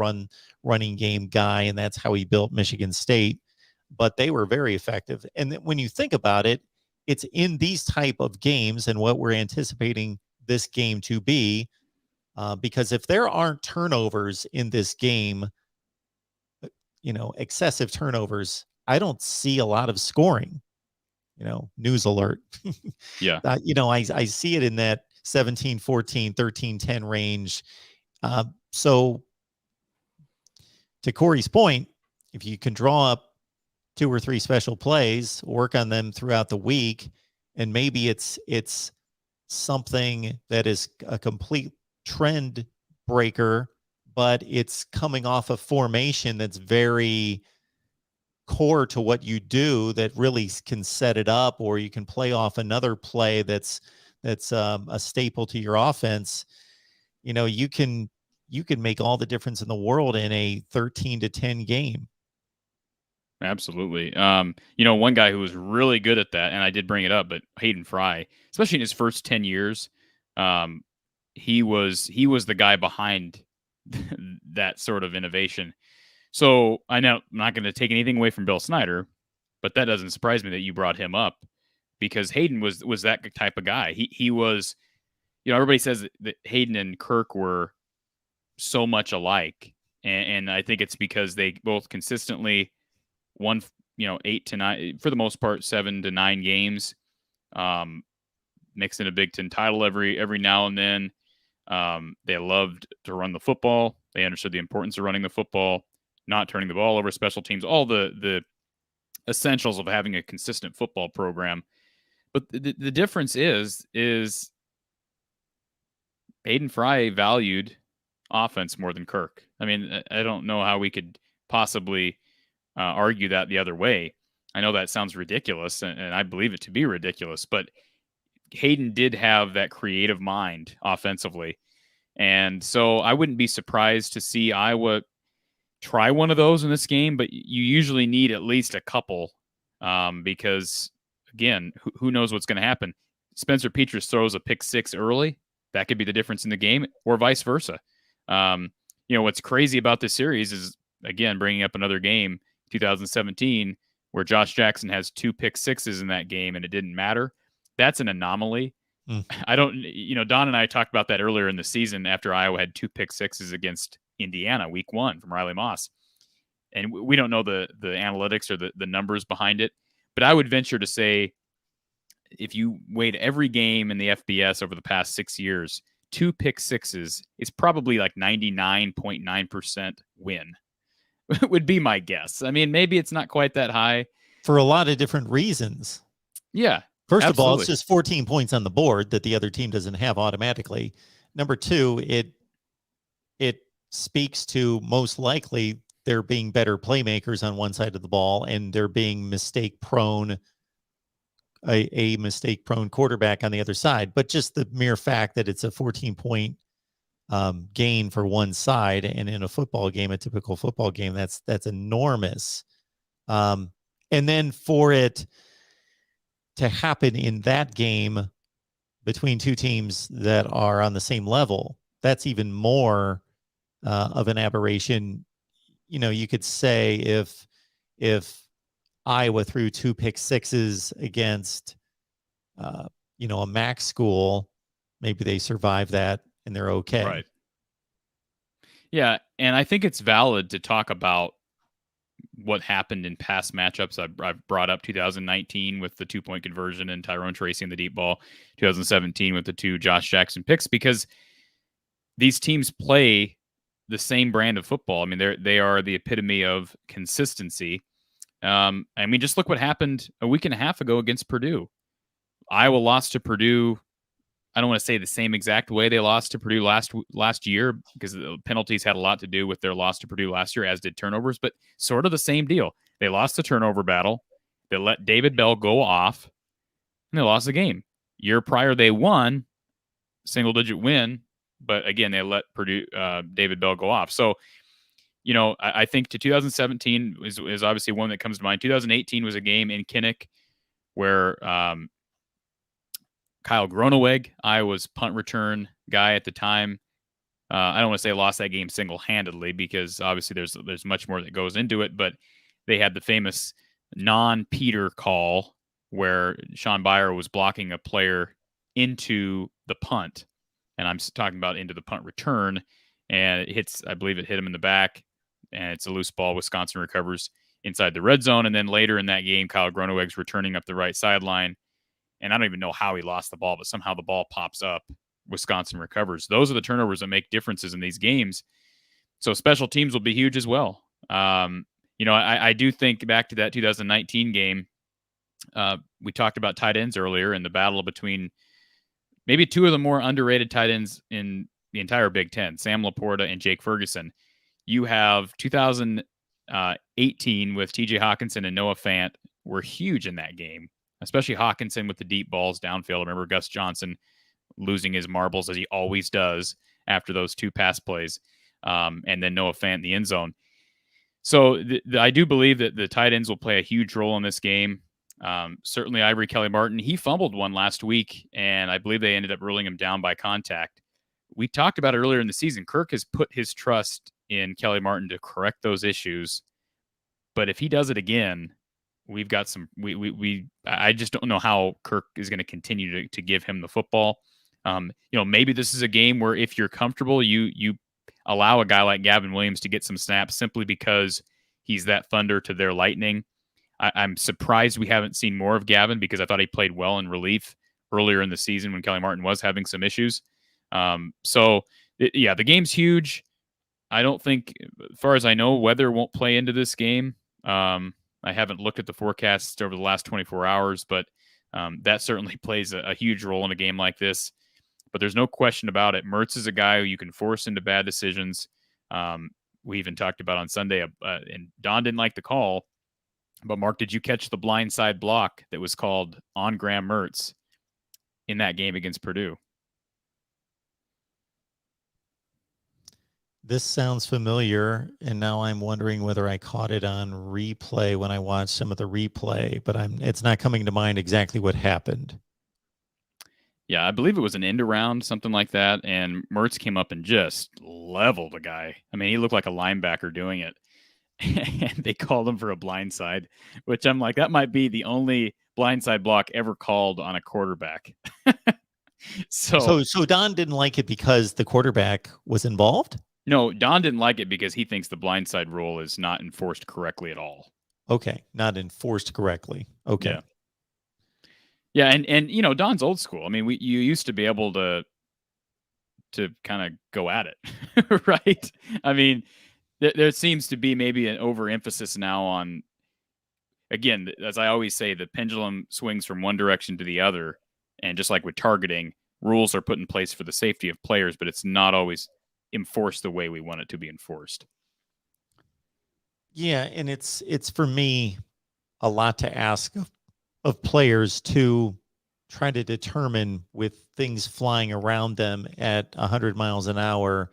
running game guy, and that's how he built Michigan State. But they were very effective. And when you think about it, it's in these type of games and what we're anticipating this game to be, because if there aren't turnovers in this game, excessive turnovers, I don't see a lot of scoring. News alert. Yeah. I see it in that 17-14, 13-10 range. So to Corey's point, if you can draw up 2 or 3 special plays, work on them throughout the week, and maybe it's something that is a complete trend breaker, but it's coming off a formation that's very core to what you do, that really can set it up, or you can play off another play that's a staple to your offense. You can make all the difference in the world in a 13-10 game. Absolutely. One guy who was really good at that, and I did bring it up, but Hayden Fry, especially in his first 10 years, he was the guy behind that sort of innovation. So I know I'm not going to take anything away from Bill Snyder, but that doesn't surprise me that you brought him up, because Hayden was that type of guy. He was, everybody says that Hayden and Kirk were so much alike, and I think it's because they both consistently won, 8 to 9, for the most part, 7 to 9 games, mixing a Big Ten title every now and then. They loved to run the football. They understood the importance of running the football, not turning the ball over, special teams, all the essentials of having a consistent football program. But the difference is Hayden Fry valued offense more than Kirk. I mean, I don't know how we could possibly argue that the other way. I know that sounds ridiculous, and I believe it to be ridiculous, but Hayden did have that creative mind offensively. And so I wouldn't be surprised to see Iowa try one of those in this game, but you usually need at least a couple, because, again, who knows what's going to happen. Spencer Petras throws a pick 6 early. That could be the difference in the game, or vice versa. What's crazy about this series is, again, bringing up another game, 2017, where Josh Jackson has 2 pick 6s in that game and it didn't matter. That's an anomaly. I don't, Don and I talked about that earlier in the season after Iowa had 2 pick 6s against Indiana week 1 from Riley Moss. And we don't know the analytics or the numbers behind it, but I would venture to say, if you weighed every game in the FBS over the past 6 years, 2 pick 6s is probably like 99.9% win. Would be my guess. I mean, maybe it's not quite that high. For a lot of different reasons. Yeah. First of all, it's just 14 points on the board that the other team doesn't have automatically. Number 2, it speaks to most likely there being better playmakers on one side of the ball and there being mistake prone, a mistake prone quarterback on the other side. But just the mere fact that it's a 14-point gain for one side, and in a football game, a typical football game, that's enormous. And then for it to happen in that game between two teams that are on the same level, that's even more of an aberration. You could say if Iowa threw 2 pick sixes against a MAC school, maybe they survive that and they're okay. Right. Yeah, and I think it's valid to talk about what happened in past matchups. I've brought up 2019 with the 2-point conversion and Tyrone Tracy in the deep ball, 2017 with the 2 Josh Jackson picks, because these teams play the same brand of football. I mean, they are the epitome of consistency. I mean, just look what happened a week and a half ago against Purdue. Iowa lost to Purdue. I don't want to say the same exact way they lost to Purdue last year, because the penalties had a lot to do with their loss to Purdue last year, as did turnovers, but sort of the same deal. They lost the turnover battle. They let David Bell go off, and they lost the game. Year prior, they won, single-digit win, but again, they let Purdue David Bell go off. So, I think to 2017 is obviously one that comes to mind. 2018 was a game in Kinnick where Kyle Groneweg, Iowa's punt return guy at the time. I don't want to say lost that game single-handedly, because obviously there's much more that goes into it, but they had the famous non-Peter call where Sean Byer was blocking a player into the punt, and I'm talking about into the punt return, and I believe it hit him in the back, and it's a loose ball. Wisconsin recovers inside the red zone, and then later in that game, Kyle Groneweg's returning up the right sideline, and I don't even know how he lost the ball, but somehow the ball pops up. Wisconsin recovers. Those are the turnovers that make differences in these games. So special teams will be huge as well. I do think back to that 2019 game. We talked about tight ends earlier, and the battle between maybe 2 of the more underrated tight ends in the entire Big Ten, Sam Laporta and Jake Ferguson. You have 2018 with TJ Hawkinson and Noah Fant were huge in that game, especially Hawkinson with the deep balls downfield. Remember Gus Johnson losing his marbles, as he always does after those 2 pass plays, and then Noah Fant in the end zone. So I do believe that the tight ends will play a huge role in this game. Certainly Ivory Kelly-Martin, he fumbled one last week, and I believe they ended up ruling him down by contact. We talked about it earlier in the season. Kirk has put his trust in Kelly-Martin to correct those issues, but if he does it again, we've got some. I just don't know how Kirk is going to continue to give him the football. Maybe this is a game where if you're comfortable, you allow a guy like Gavin Williams to get some snaps simply because he's that thunder to their lightning. I'm surprised we haven't seen more of Gavin, because I thought he played well in relief earlier in the season when Kelly-Martin was having some issues. The game's huge. I don't think, as far as I know, weather won't play into this game. I haven't looked at the forecasts over the last 24 hours, but that certainly plays a huge role in a game like this. But there's no question about it. Mertz is a guy who you can force into bad decisions. We even talked about on Sunday, and Don didn't like the call. But, Mark, did you catch the blindside block that was called on Graham Mertz in that game against Purdue? This sounds familiar, and now I'm wondering whether I caught it on replay when I watched some of the replay, but it's not coming to mind exactly what happened. Yeah, I believe it was an end around, something like that, and Mertz came up and just leveled a guy. I mean, he looked like a linebacker doing it, and they called him for a blindside, which I'm like, that might be the only blindside block ever called on a quarterback. So Don didn't like it because the quarterback was involved? No, Don didn't like it because he thinks the blindside rule is not enforced correctly at all. Okay, not enforced correctly. Okay. Yeah. Yeah, and Don's old school. I mean, you used to be able to kind of go at it, right? I mean, there seems to be maybe an overemphasis now on, again, as I always say, the pendulum swings from one direction to the other, and just like with targeting, rules are put in place for the safety of players, but it's not always enforced the way we want it to be enforced. Yeah, and it's for me a lot to ask of players to try to determine, with things flying around them at 100 miles an hour,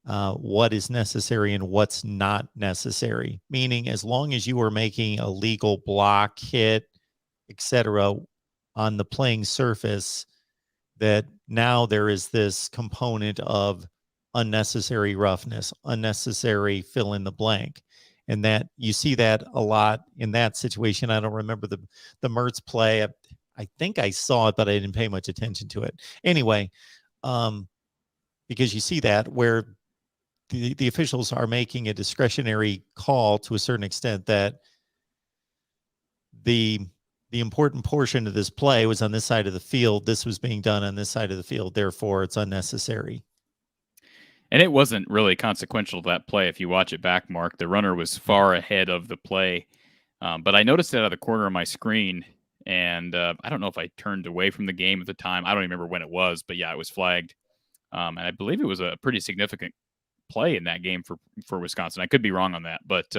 what is necessary and what's not necessary. Meaning, as long as you are making a legal block, hit, etc., on the playing surface, that now there is this component of unnecessary roughness, unnecessary fill in the blank. And that you see that a lot in that situation. I don't remember the Mertz play. I think I saw it, but I didn't pay much attention to it. Anyway, because you see that where the officials are making a discretionary call to a certain extent, that the important portion of this play was on this side of the field. This was being done on this side of the field. Therefore, it's unnecessary. And it wasn't really consequential, that play. If you watch it back, Mark, the runner was far ahead of the play. But I noticed it out of the corner of my screen, and I don't know if I turned away from the game at the time. I don't even remember when it was, but yeah, it was flagged. And I believe it was a pretty significant play in that game for Wisconsin. I could be wrong on that, but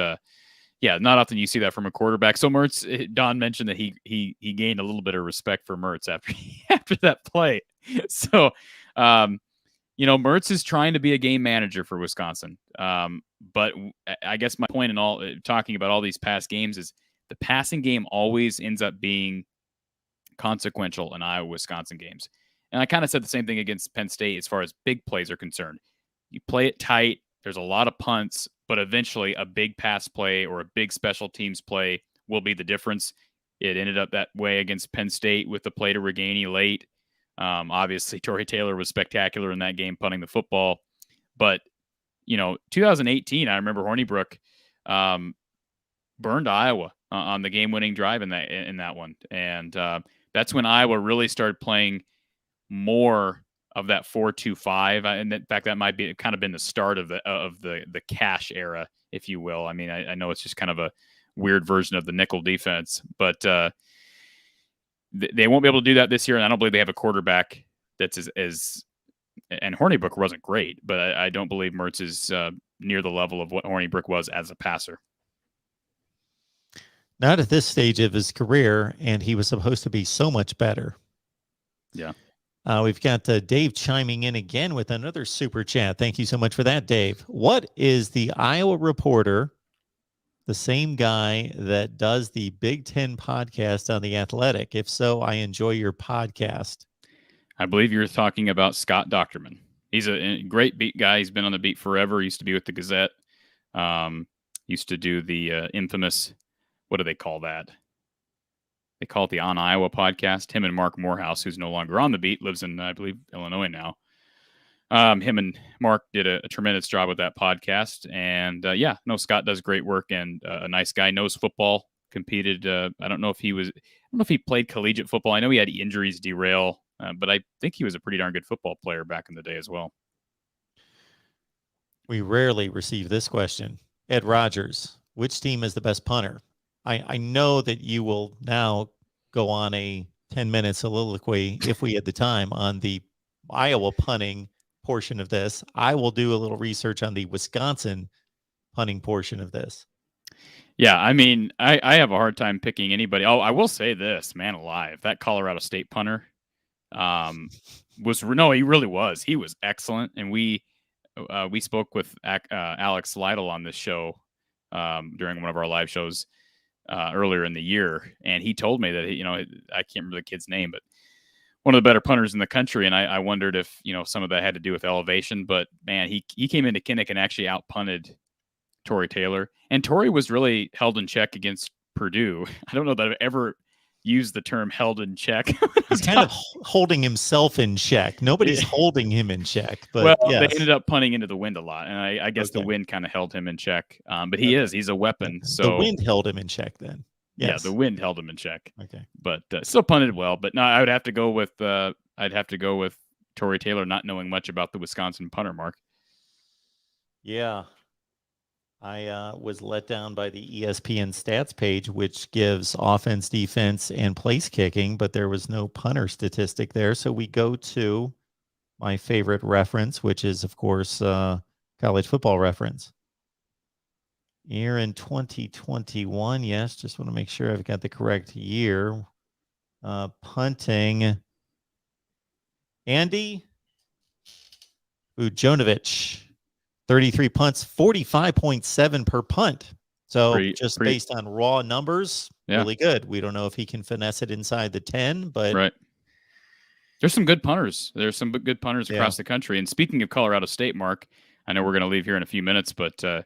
yeah, not often you see that from a quarterback. So Mertz, Don mentioned that he gained a little bit of respect for Mertz after that play. So, Mertz is trying to be a game manager for Wisconsin. But I guess my point in all talking about all these past games is the passing game always ends up being consequential in Iowa-Wisconsin games. And I kind of said the same thing against Penn State as far as big plays are concerned. You play it tight. There's a lot of punts, but eventually a big pass play or a big special teams play will be the difference. It ended up that way against Penn State with the play to Reganey late. Obviously, Tory Taylor was spectacular in that game, punting the football. But, 2018, I remember Hornibrook burned Iowa on the game-winning drive in that one. And that's when Iowa really started playing more of that 4-2-5, and in fact, that might be kind of been the start of the cash era, if you will. I mean, I know it's just kind of a weird version of the nickel defense, but they won't be able to do that this year, and I don't believe they have a quarterback that's as and Hornibrook wasn't great, but I don't believe Mertz is near the level of what Hornibrook was as a passer. Not at this stage of his career, and he was supposed to be so much better. Yeah. We've got Dave chiming in again with another super chat. Thank you so much for that, Dave. What is the Iowa Reporter, the same guy that does the Big Ten podcast on The Athletic? If so, I enjoy your podcast. I believe you're talking about Scott Docterman. He's a great beat guy. He's been on the beat forever. He used to be with the Gazette. Used to do the infamous, what do they call that? They call it the On Iowa podcast. Him and Mark Morehouse, who's no longer on the beat, lives in, I believe, Illinois now. Him and Mark did a tremendous job with that podcast. And Scott does great work and a nice guy, knows football, competed. I don't know if he played collegiate football. I know he had injuries derail, but I think he was a pretty darn good football player back in the day as well. We rarely receive this question. Ed Rogers, which team is the best punter? I know that you will now go on a 10-minute soliloquy, if we had the time, on the Iowa punting portion of this. I will do a little research on the Wisconsin punting portion of this. Yeah, I mean, I have a hard time picking anybody. Oh, I will say this, man alive, that Colorado State punter he really was. He was excellent, and we spoke with Alex Lytle on this show during one of our live shows earlier in the year, and he told me that I can't remember the kid's name, but one of the better punters in the country. And I wondered if some of that had to do with elevation, but man, he came into Kinnick and actually out punted Tory Taylor, and Tory was really held in check against Purdue. I don't know that I've ever used the term held in check. He's kind of holding himself in check. Nobody's holding him in check. But they ended up punting into the wind a lot, and I guess the wind kind of held him in check. But he's a weapon. So the wind held him in check then. Yes. Yeah, the wind held him in check. Okay, but still punted well. But no, I would have to go with Tory Taylor, not knowing much about the Wisconsin punter, Mark. Yeah. I was let down by the ESPN stats page, which gives offense, defense, and place kicking, but there was no punter statistic there. So we go to my favorite reference, which is, of course, college football reference. Year in 2021. Yes, just want to make sure I've got the correct year. Punting. Andy Vujonovic, 33 punts, 45.7 per punt. So just based on raw numbers, really good. We don't know if he can finesse it inside the 10, but right. There's some good punters. There's some good punters across the country. And speaking of Colorado State, Mark, I know we're going to leave here in a few minutes, but did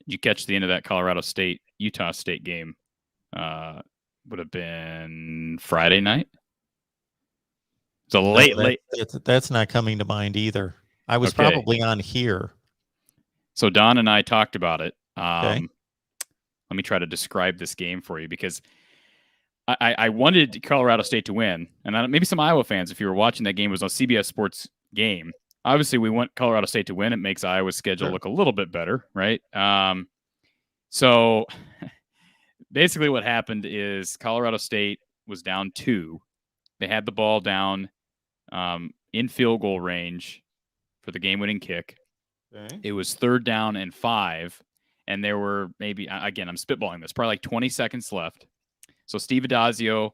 you catch the end of that Colorado State Utah State game? Would have been Friday night. It's a late. That's not coming to mind either. I was probably on here. So Don and I talked about it. Let me try to describe this game for you, because I wanted Colorado State to win, and maybe some Iowa fans, if you were watching that game, it was on CBS Sports game. Obviously, we want Colorado State to win. It makes Iowa's schedule look a little bit better, right? So basically what happened is Colorado State was down 2. They had the ball down in field goal range for the game-winning kick. It was 3rd down and 5, and there were maybe, again, I'm spitballing this, probably like 20 seconds left. So Steve Adazio,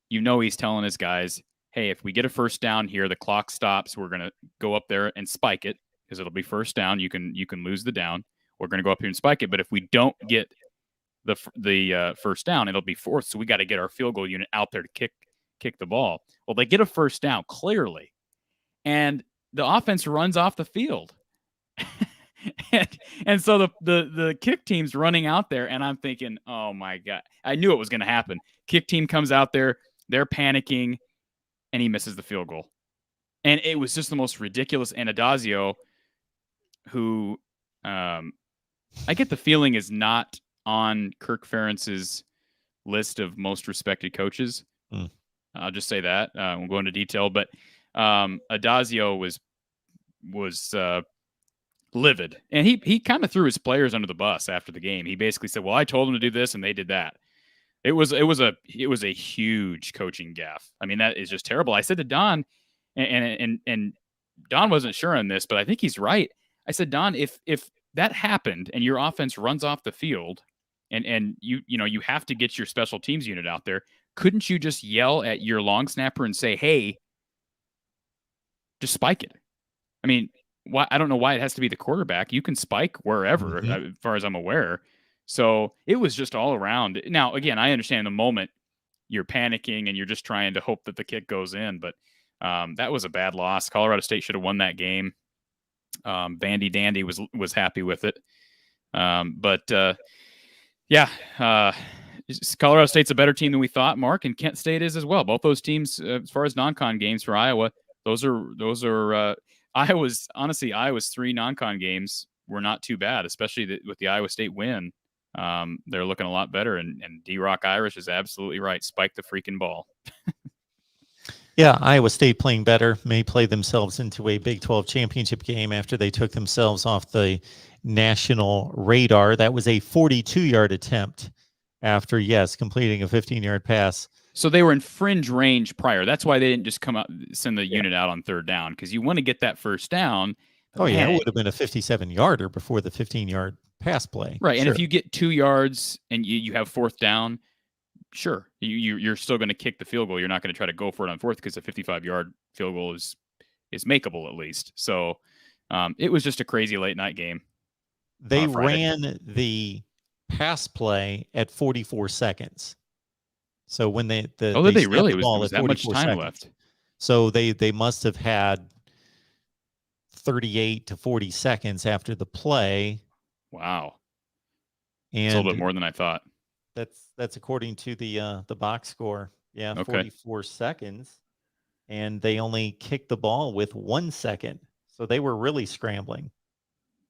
he's telling his guys, hey, if we get a first down here, the clock stops. We're going to go up there and spike it, because it'll be first down. You can lose the down. We're going to go up here and spike it. But if we don't get the first down, it'll be 4th. So we got to get our field goal unit out there to kick the ball. Well, they get a first down clearly, and the offense runs off the field. and so the kick team's running out there, and I'm thinking, oh my God, I knew it was going to happen. Kick team comes out there, they're panicking, and he misses the field goal. And it was just the most ridiculous. And Adazio, who I get the feeling is not on Kirk Ferentz's list of most respected coaches. I'll just say that. We'll go into detail, but Adazio was livid, and he kind of threw his players under the bus after the game. He basically said, well, I told them to do this and they did that. It was a huge coaching gaffe. I mean, that is just terrible. I said to Don, and Don wasn't sure on this, but I think he's right. I said, Don, if that happened and your offense runs off the field and you have to get your special teams unit out there, couldn't you just yell at your long snapper and say, hey, just spike it? I mean, I don't know why it has to be the quarterback. You can spike wherever, as far as I'm aware. So it was just all around. Now, again, I understand in the moment you're panicking and you're just trying to hope that the kick goes in, but that was a bad loss. Colorado State should have won that game. Vandy Dandy was happy with it. Colorado State's a better team than we thought, Mark, and Kent State is as well. Both those teams, as far as non-con games for Iowa, those are Iowa's 3 non-con games were not too bad, especially with the Iowa State win. They're looking a lot better, and D-Rock Irish is absolutely right. Spike the freaking ball. Yeah, Iowa State playing better may play themselves into a Big 12 championship game after they took themselves off the national radar. That was a 42-yard attempt after, completing a 15-yard pass. So they were in fringe range prior. That's why they didn't just come out, send the unit out on 3rd down, because you want to get that first down. Oh, yeah, it would have been a 57-yarder before the 15-yard pass play. Right, and if you get 2 yards and you have 4th down, sure, you're still going to kick the field goal. You're not going to try to go for it on 4th, because a 55-yard field goal is makeable at least. So it was just a crazy late night game. They ran the pass play at 44 seconds. So when they did they really? Was that much time left? So they must have had 38 to 40 seconds after the play. Wow, and it's a little bit more than I thought. That's according to the box score. Yeah, okay. 44 seconds, and they only kicked the ball with 1 second. So they were really scrambling.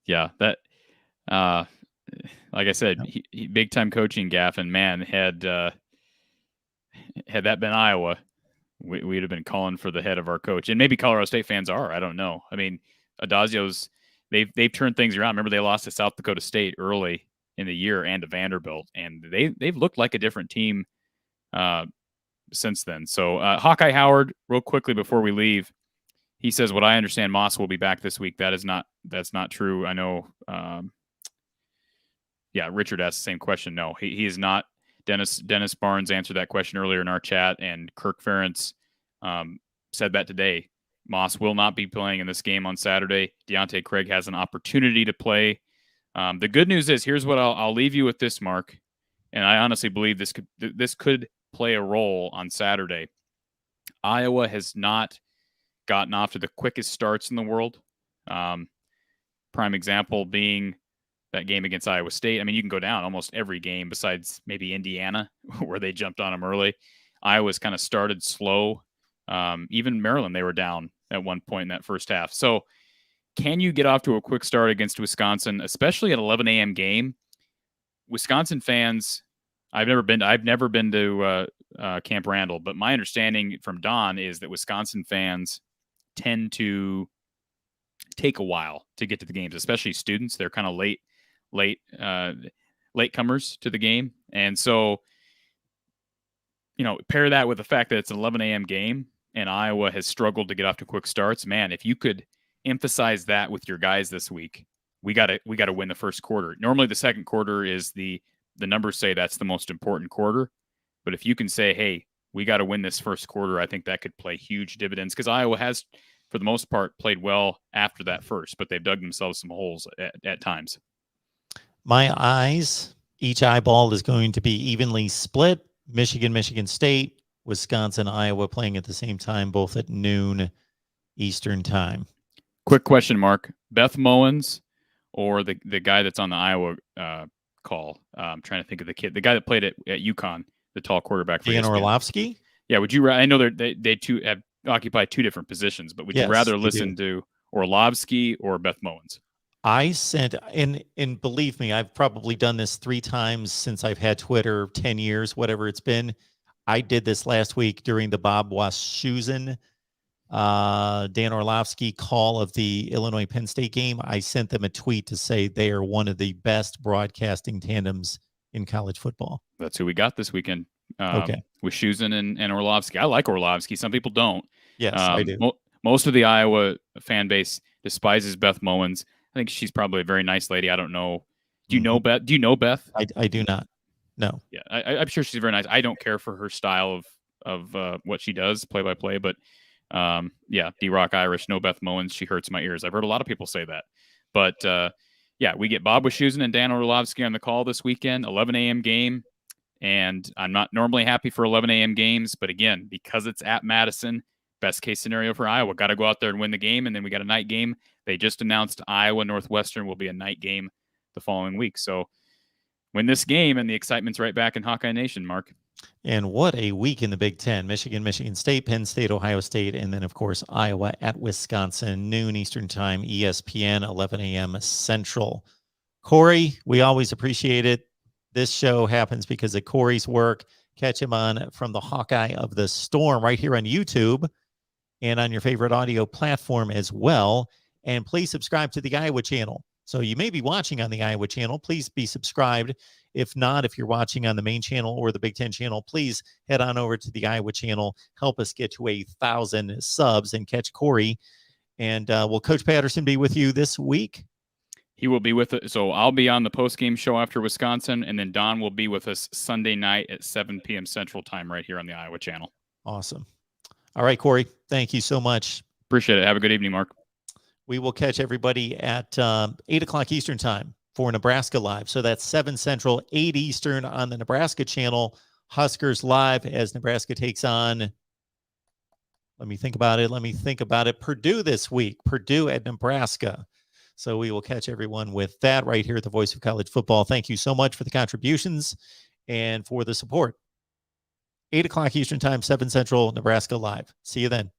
Yeah, that. Like I said, he big time coaching gaffe, and man, had that been Iowa, we'd have been calling for the head of our coach. And maybe Colorado State fans are. I don't know. I mean, Adazio's they've turned things around. Remember, they lost to South Dakota State early in the year and to Vanderbilt, and they've looked like a different team since then. So Hawkeye Howard, real quickly before we leave, He says, what I understand, Moss will be back this week. That's not true. I know. Richard asked the same question. No, he is not. Dennis Barnes answered that question earlier in our chat, and Kirk Ferentz said that today. Moss will not be playing in this game on Saturday. Deontay Craig has an opportunity to play. The good news is, here's what I'll leave you with this, Mark, and I honestly believe this could play a role on Saturday. Iowa has not gotten off to the quickest starts in the world. Prime example being that game against Iowa State. I mean, you can go down almost every game besides maybe Indiana, where they jumped on them early. Iowa's kind of started slow. Even Maryland, they were down at one point in that first half. So can you get off to a quick start against Wisconsin, especially at 11 a.m. game? Wisconsin fans, I've never been to Camp Randall, but my understanding from Don is that Wisconsin fans tend to take a while to get to the games, especially students. They're kind of latecomers to the game. And so, pair that with the fact that it's an 11 a.m. game and Iowa has struggled to get off to quick starts. Man, if you could emphasize that with your guys this week, we got to win the first quarter. Normally the second quarter is the numbers say that's the most important quarter. But if you can say, hey, we got to win this first quarter, I think that could play huge dividends, because Iowa has, for the most part, played well after that first, but they've dug themselves some holes at times. My eyes, each eyeball is going to be evenly split. Michigan State, Wisconsin, Iowa playing at the same time, both at noon Eastern time. Quick question, Mark. Beth Mowins or the guy that's on the Iowa call? I'm trying to think of the guy that played at UConn, the tall quarterback. For Dan Orlovsky? Yeah, would you? I know they two have occupied two different positions, but would you rather listen to Orlovsky or Beth Mowins? I sent, and believe me, I've probably done this 3 times since I've had Twitter, 10 years, whatever it's been. I did this last week during the Bob Wischusen, Dan Orlovsky call of the Illinois-Penn State game. I sent them a tweet to say they are one of the best broadcasting tandems in college football. That's who we got this weekend. Okay. Wischusen and Orlovsky. I like Orlovsky. Some people don't. Yes, I do. Most of the Iowa fan base despises Beth Mowins. I think she's probably a very nice lady. I don't know. Do you know Beth? Do you know Beth? I do not. No. Yeah, I'm sure she's very nice. I don't care for her style of what she does, play-by-play, but D-Rock Irish, no Beth Mowins. She hurts my ears. I've heard a lot of people say that. But, we get Bob Wischusen and Dan Orlovsky on the call this weekend, 11 a.m. game. And I'm not normally happy for 11 a.m. games, but again, because it's at Madison, best case scenario for Iowa. Got to go out there and win the game, and then we got a night game. They just announced Iowa Northwestern will be a night game the following week. So win this game, and the excitement's right back in Hawkeye Nation, Mark. And what a week in the Big Ten. Michigan State, Penn State, Ohio State, and then, of course, Iowa at Wisconsin, noon Eastern time, ESPN, 11 a.m. Central. Corey, we always appreciate it. This show happens because of Corey's work. Catch him on From the Hawkeye of the Storm right here on YouTube and on your favorite audio platform as well. And please subscribe to the Iowa channel. So you may be watching on the Iowa channel. Please be subscribed. If not, if you're watching on the main channel or the Big Ten channel, please head on over to the Iowa channel. Help us get to 1,000 subs and catch Corey. And will Coach Patterson be with you this week? He will be with us. So I'll be on the post-game show after Wisconsin, and then Don will be with us Sunday night at 7 p.m. Central time right here on the Iowa channel. Awesome. All right, Corey, thank you so much. Appreciate it. Have a good evening, Mark. We will catch everybody at 8 o'clock Eastern time for Nebraska Live. So that's 7 Central, 8 Eastern on the Nebraska channel. Huskers Live as Nebraska takes on, let me think about it, Purdue this week. Purdue at Nebraska. So we will catch everyone with that right here at the Voice of College Football. Thank you so much for the contributions and for the support. 8 o'clock Eastern time, 7 Central, Nebraska Live. See you then.